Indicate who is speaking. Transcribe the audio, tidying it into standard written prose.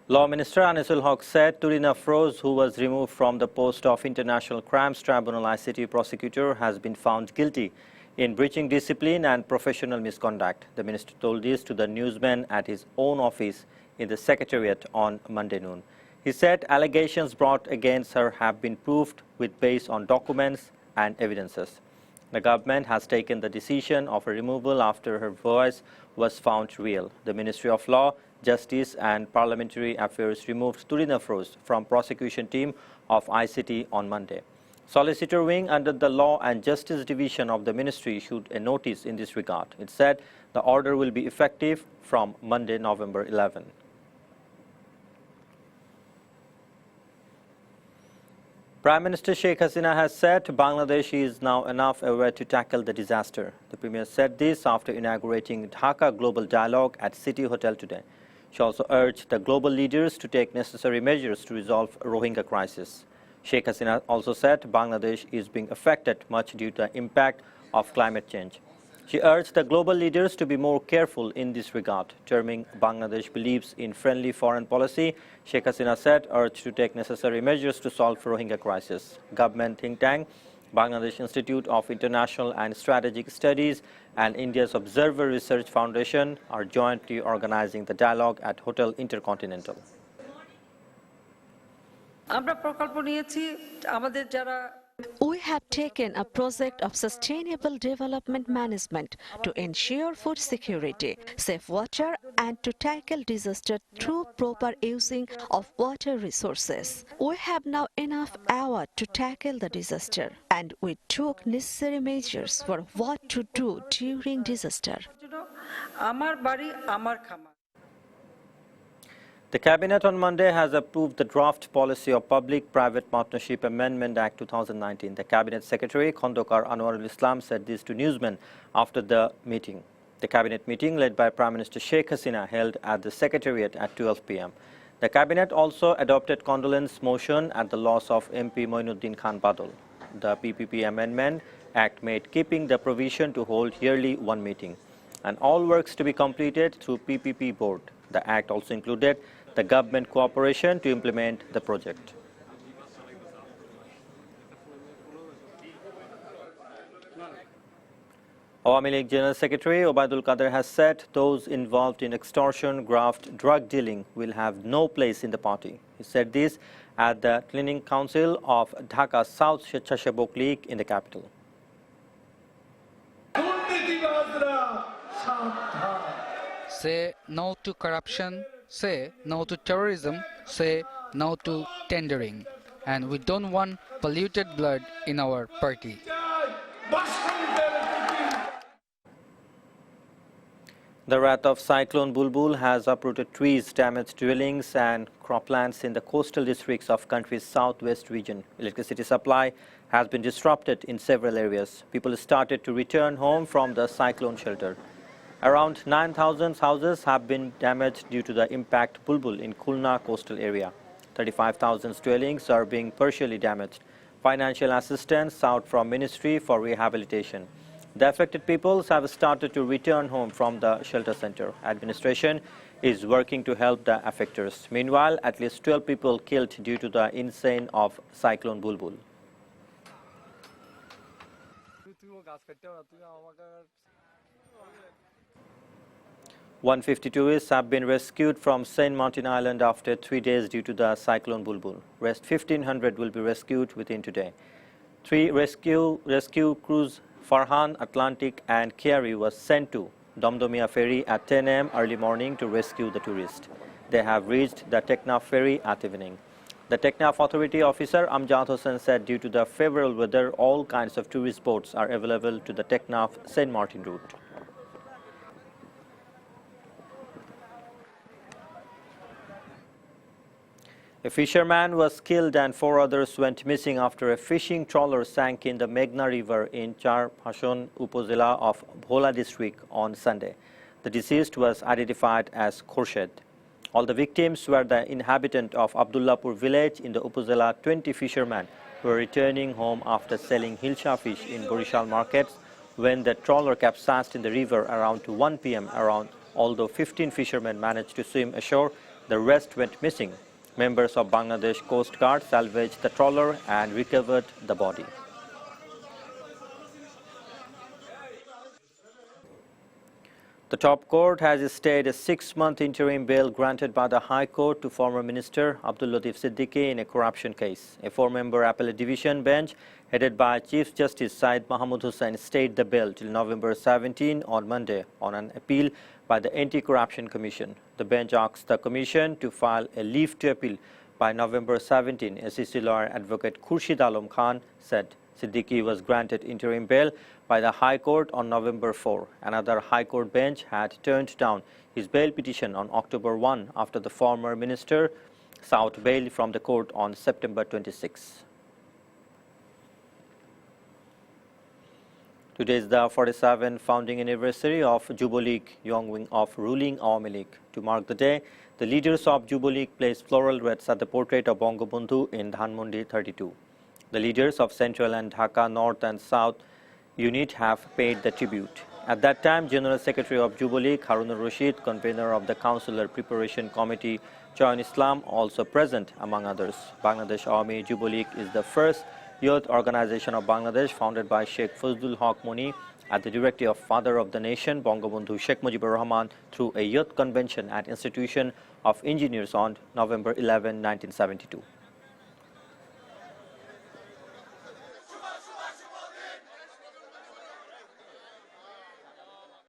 Speaker 1: Law Minister Anisul Haq said Tulin Afroz, who was removed from the post of International Crimes Tribunal ICT prosecutor, has been found guilty in breaching discipline and professional misconduct. The minister told this to the newsmen at his own office in the Secretariat on Monday noon. He said allegations brought against her have been proved with based on documents and evidences. The government has taken the decision of her removal after her voice was found real. The Ministry of Law, Justice and Parliamentary Affairs removed Tulin Afroz from prosecution team of ICT on Monday. Solicitor Wing under the Law and Justice Division of the Ministry issued a notice in this regard. It said the order will be effective from Monday, November 11. Prime Minister Sheikh Hasina has said Bangladesh is now enough aware to tackle the disaster. The Premier said this after inaugurating Dhaka Global Dialogue at City Hotel today. She also urged the global leaders to take necessary measures to resolve Rohingya crisis. Sheikh Hasina also said Bangladesh is being affected much due to the impact of climate change. She urged the global leaders to be more careful in this regard. Terming Bangladesh believes in friendly foreign policy, Sheikh Hasina said urged to take necessary measures to solve Rohingya crisis. Government think tank, Bangladesh Institute of International and Strategic Studies and India's Observer Research Foundation are jointly organizing the dialogue at Hotel Intercontinental.
Speaker 2: We have taken a project of sustainable development management to ensure food security, safe water and to tackle disaster through proper using of water resources. We have now enough hour to tackle the disaster and we took necessary measures for what to do during disaster.
Speaker 1: The Cabinet on Monday has approved the draft policy of Public-Private Partnership Amendment Act 2019. The Cabinet Secretary, Khondokar Anwarul Islam, said this to newsmen after the meeting. The Cabinet meeting, led by Prime Minister Sheikh Hasina, held at the Secretariat at 12 p.m. The Cabinet also adopted condolence motion at the loss of MP Moinuddin Khan Badal. The PPP Amendment Act made keeping the provision to hold yearly one meeting, and all works to be completed through PPP board. The Act also included the government cooperation to implement the project. Awami League General Secretary Obaidul Qadir has said those involved in extortion, graft, drug dealing will have no place in the party. He said this at the Cleaning Council of Dhaka South Swechhasebok League in the capital.
Speaker 3: Say no to corruption, say no to terrorism, say no to tendering. And we don't want polluted blood in our party.
Speaker 1: The wrath of Cyclone Bulbul has uprooted trees, damaged dwellings and croplands in the coastal districts of country's southwest region. Electricity supply has been disrupted in several areas. People started to return home from the cyclone shelter. Around 9,000 houses have been damaged due to the impact Bulbul in Khulna coastal area. 35,000 dwellings are being partially damaged. Financial assistance sought from Ministry for Rehabilitation. The affected peoples have started to return home from the shelter center. Administration is working to help the affectors. Meanwhile, at least 12 people killed due to the insane of Cyclone Bulbul. 150 tourists have been rescued from St. Martin Island after 3 days due to the Cyclone Bulbul. Rest 1,500 will be rescued within today. 3 rescue crews, Farhan, Atlantic and Kiari, was sent to Domdomia ferry at 10 a.m. early morning to rescue the tourists. They have reached the Teknaf ferry at evening. The Teknaf Authority officer Amjad Hossain said due to the favorable weather, all kinds of tourist boats are available to the Teknaf-St. Martin route. A fisherman was killed and 4 others went missing after a fishing trawler sank in the Meghna River in Charphason Upazila of Bhola district on Sunday. The deceased was identified as Khurshid. All the victims were the inhabitants of Abdullahpur village in the Upazila. 20 fishermen were returning home after selling hilsa fish in Borishal markets when the trawler capsized in the river around 1 p.m. Although 15 fishermen managed to swim ashore, The rest went missing. Members of Bangladesh Coast Guard salvaged the trawler and recovered the body. The top court has stayed a 6-month interim bail granted by the High Court to former Minister Abdul Latif Siddiqui in a corruption case. A 4-member appellate division bench headed by Chief Justice Syed Mahmood Hussain stayed the bail till November 17 on Monday on an appeal by the Anti-Corruption Commission. The bench asked the Commission to file a leave to appeal by November 17. SEC lawyer advocate Khurshid Alam Khan said Siddiqui was granted interim bail by the High Court on November 4. Another High Court bench had turned down his bail petition on October 1 after the former minister sought bail from the court on September 26. Today is the 47th founding anniversary of Jubo League, young wing of ruling Awami League. To mark the day, the leaders of Jubo League placed floral wreaths at the portrait of Bangabandhu in Dhanmondi 32. The leaders of Central and Dhaka North and South unit have paid the tribute. At that time, General Secretary of Jubo League, Harunur Rashid, convener of the Councillor Preparation Committee, Choyan Islam, also present among others. Bangladesh Awami Jubo League is the first youth organization of Bangladesh founded by Sheikh Fazlul Haq Muni at the directive of Father of the Nation, Bangabandhu Sheikh Mujibur Rahman, through a youth convention at Institution of Engineers on November 11, 1972.